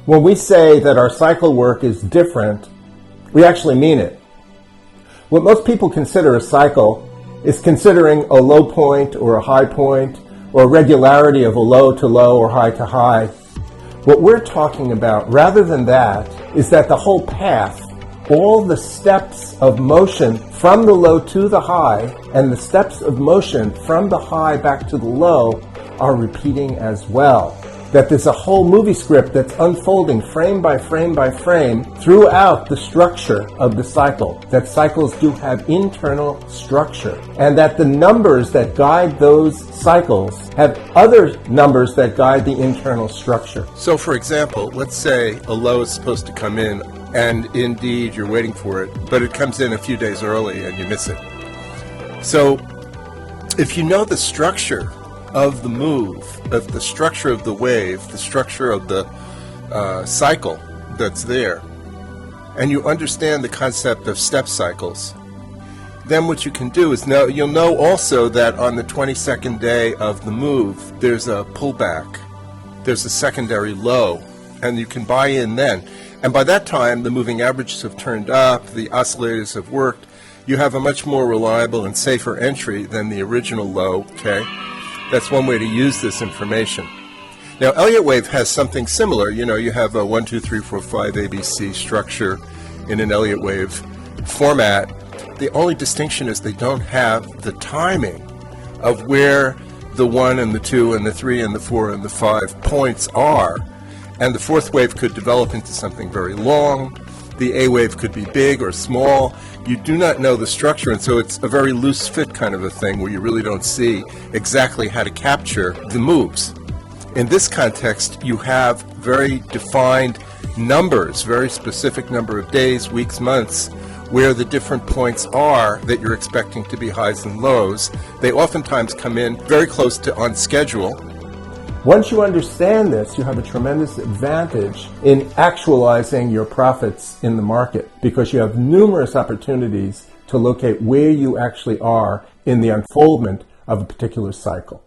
When we say that our cycle work is different, we actually mean it. What most people consider a cycle is considering a low point or a high point or regularity of a low to low or high to high. What we're talking about, rather than that, is that the whole path, all the steps of motion from the low to the high and the steps of motion from the high back to the low are repeating as well. That there's a whole movie script that's unfolding frame by frame by frame throughout the structure of the cycle. That cycles do have internal structure. And that the numbers that guide those cycles have other numbers that guide the internal structure. So for example, let's say a low is supposed to come in, and indeed you're waiting for it, but it comes in a few days early and you miss it. So if you know the structure of the move, of the structure of the wave, the structure of the cycle that's there, and you understand the concept of step cycles, then what you can do is you'll know also that on the 22nd day of the move, there's a pullback, there's a secondary low, and you can buy in then. And by that time, the moving averages have turned up, the oscillators have worked, you have a much more reliable and safer entry than the original low, okay? That's one way to use this information. Now, Elliott wave has something similar. You know, you have a 1, 2, 3, 4, 5 ABC structure in an Elliott wave format. The only distinction is they don't have the timing of where the 1 and the 2 and the 3 and the 4 and the 5 points are. And the fourth wave could develop into something very long. The A wave could be big or small. You do not know the structure, and so it's a very loose fit kind of a thing where you really don't see exactly how to capture the moves. In this context, you have very defined numbers, very specific number of days, weeks, months, where the different points are that you're expecting to be highs and lows. They oftentimes come in very close to on schedule. Once you understand this, you have a tremendous advantage in actualizing your profits in the market because you have numerous opportunities to locate where you actually are in the unfoldment of a particular cycle.